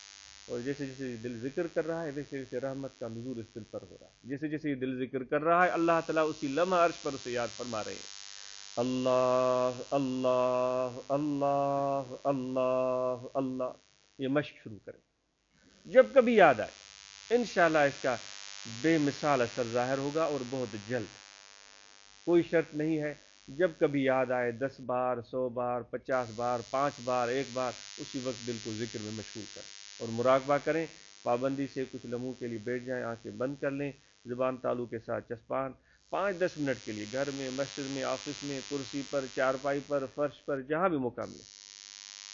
اور جیسے جیسے دل ذکر کر رہا ہے ویسے ویسے رحمت کا نزول اس دل پر ہو رہا ہے، جیسے جیسے دل ذکر کر رہا ہے اللہ تعالیٰ اسی لمحہ عرش پر اسے یاد فرما رہے ہیں اللہ اللہ اللہ اللہ اللہ۔ یہ مشق شروع کریں، جب کبھی یاد آئے انشاءاللہ اس کا بے مثال اثر ظاہر ہوگا اور بہت جلد۔ کوئی شرط نہیں ہے، جب کبھی یاد آئے 10 بار 100 بار 50 بار 5 بار 1 بار اسی وقت دل کو ذکر میں مشغول کریں اور مراقبہ کریں، پابندی سے کچھ لمحوں کے لیے بیٹھ جائیں، آنکھیں بند کر لیں، زبان تالو کے ساتھ چسپان 5-10 منٹ کے لیے گھر میں، مسجد میں، آفس میں، کرسی پر، چارپائی پر، فرش پر، جہاں بھی موقع ملے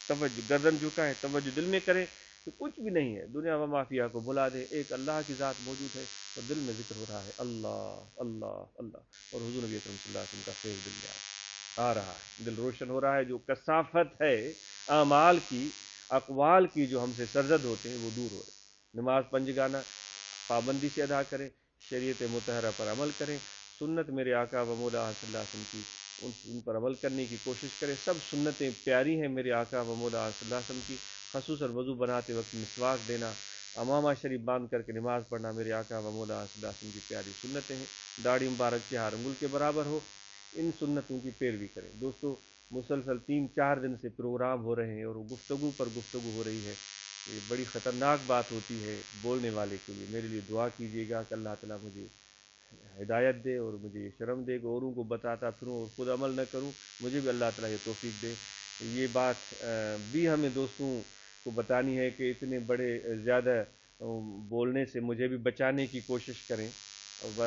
توجہ گردن جھکائیں، توجہ دل میں کریں کہ کچھ بھی نہیں ہے، دنیا و مافیا کو بلا دیں، ایک اللہ کی ذات موجود ہے اور دل میں ذکر ہو رہا ہے اللہ اللہ اللہ، اور حضور نبی اکرم صلی اللہ علیہ وسلم کا فیض دل میں آ رہا ہے، دل روشن ہو رہا ہے، جو کثافت ہے اعمال کی اقوال کی جو ہم سے سرزد ہوتے ہیں وہ دور ہو رہے۔ نماز پنجگانہ پابندی سے ادا کریں، شریعت مطہرہ پر عمل کریں، سنت میرے آقا و مولا صلی اللہ علیہ وسلم کی ان پر عمل کرنے کی کوشش کریں، سب سنتیں پیاری ہیں میرے آقا و مولا صلی اللہ علیہ وسلم کی، خصوصاً وضو بناتے وقت مسواک دینا، امامہ شریف باندھ کر کے نماز پڑھنا میرے آقا و مولا صلی اللہ علیہ وسلم کی پیاری سنتیں ہیں، داڑھی مبارک 4 انگل کے برابر ہو، ان سنتوں کی پیروی کریں۔ دوستو مسلسل 3-4 دن سے پروگرام ہو رہے ہیں اور گفتگو پر گفتگو ہو رہی ہے، یہ بڑی خطرناک بات ہوتی ہے بولنے والے کے لیے، میرے لیے دعا کیجیے گا کہ اللہ تعالیٰ مجھے ہدایت دے اور مجھے یہ شرم دے کہ اوروں کو بتاتا پھروں اور خود عمل نہ کروں، مجھے بھی اللہ تعالیٰ یہ توفیق دے۔ یہ بات بھی ہمیں دوستوں کو بتانی ہے کہ اتنے بڑے زیادہ بولنے سے مجھے بھی بچانے کی کوشش کریں،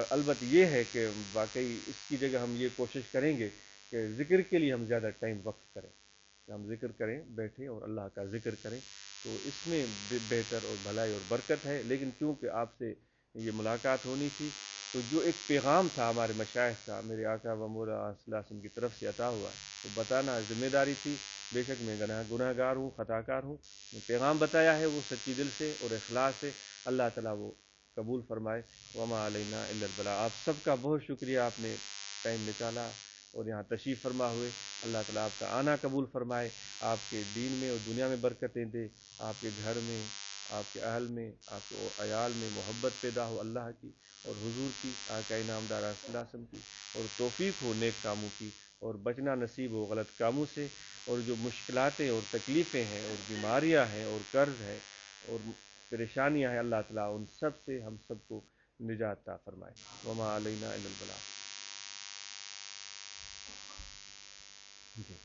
البتہ یہ ہے کہ واقعی اس کی جگہ ہم یہ کوشش کریں گے کہ ذکر کے لیے ہم زیادہ ٹائم وقف کریں، کہ ہم ذکر کریں، بیٹھیں اور اللہ کا ذکر کریں، تو اس میں بہتر اور بھلائی اور برکت ہے۔ لیکن چونکہ آپ سے یہ ملاقات ہونی تھی تو جو ایک پیغام تھا ہمارے مشائخ کا میرے آقا و مولا صلی اللہ علیہ وسلم کی طرف سے عطا ہوا تو بتانا ذمہ داری تھی، بے شک میں گناہ گار ہوں، خطا کار ہوں، پیغام بتایا ہے وہ سچی دل سے اور اخلاص سے، اللہ تعالیٰ وہ قبول فرمائے، وما علینا الا البلاغ۔ آپ سب کا بہت شکریہ، آپ نے ٹائم نکالا اور یہاں تشریف فرما ہوئے، اللہ تعالیٰ آپ کا آنا قبول فرمائے، آپ کے دین میں اور دنیا میں برکتیں دے، آپ کے گھر میں، آپ کے اہل میں، آپ کے عیال میں محبت پیدا ہو اللہ کی اور حضور کی، آقا انعامدار صلی اللہ علیہ وسلم کی، اور توفیق ہو نیک کاموں کی، اور بچنا نصیب ہو غلط کاموں سے، اور جو مشکلاتیں اور تکلیفیں ہیں اور بیماریاں ہیں اور قرض ہے اور پریشانیاں ہیں، اللہ تعالیٰ ان سب سے ہم سب کو نجات عطا فرمائے، وما علینا الا البلاغ۔ جی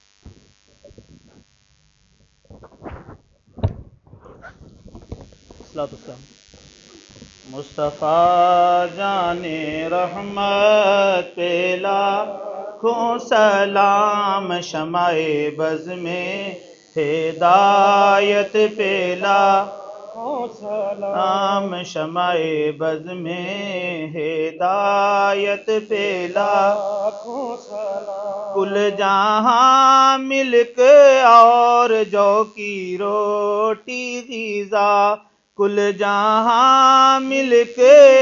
مصطفیٰ جان رحمت پہ لاکھوں سلام، شمع بز میں ہدایت پہ لاکھوں سلام، شمع بز میں ہدایت پہ لاکھوں سلام، کل جہاں ملک اور جو کی روٹی غذا، کل جہاں ملک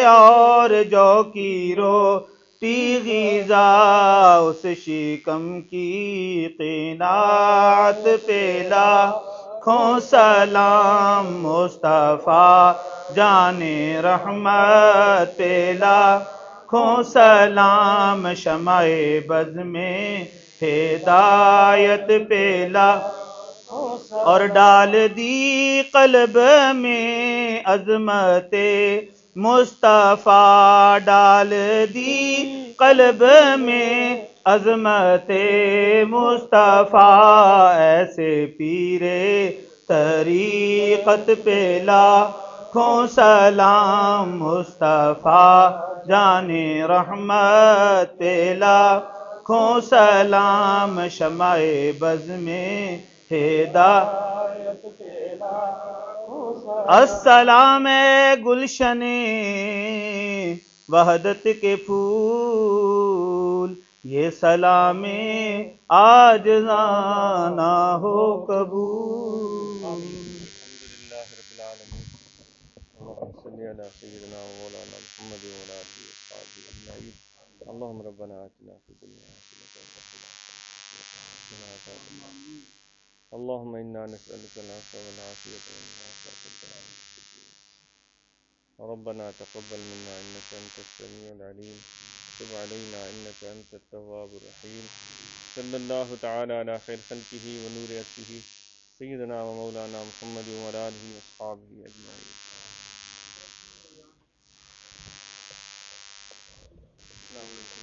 اور جو کی روٹی غذا، اس شکم کی قناعت پہ لاکھوں سلام، مصطفیٰ جان رحمت پہ لاکھوں سلام، شمع بز میں ہدایت پہ لاکھوں اور ڈال دی قلب میں عظمت مصطفیٰ، ڈال دی قلب میں عظمت مصطفیٰ، ایسے پیرے طریقت پہ لاکھوں سلام، مصطفیٰ جان رحمت پہ لاکھوں سلام، شمع بز میں ہدایت پہ لاکھوں سلام، السلام اے گلشن وحدت کے پھول، یہ سلام آج نہ ہو قبول۔ الحمدللہ رب العالمین، اللہم صلی علی سیدنا و مولانا محمد و علی آلہ و صحبہ اجمعین، اللہم ربنا آتنا فی الدنیا حسنۃ وفی الآخرۃ حسنۃ وقنا عذاب النار، اللہم انا نسألک العفو والعافیۃ والمعافاۃ الدائمۃ فی الدین، ربنا تقبل منا انك انت السميع العليم، تب علينا انك انت التواب الرحيم، صلی اللہ تعالی علی خیر خلقہ ونور عرشہ سیدنا و مولانا محمد و علی آلہ و اصحابہ اجمعین۔ السلام علیکم۔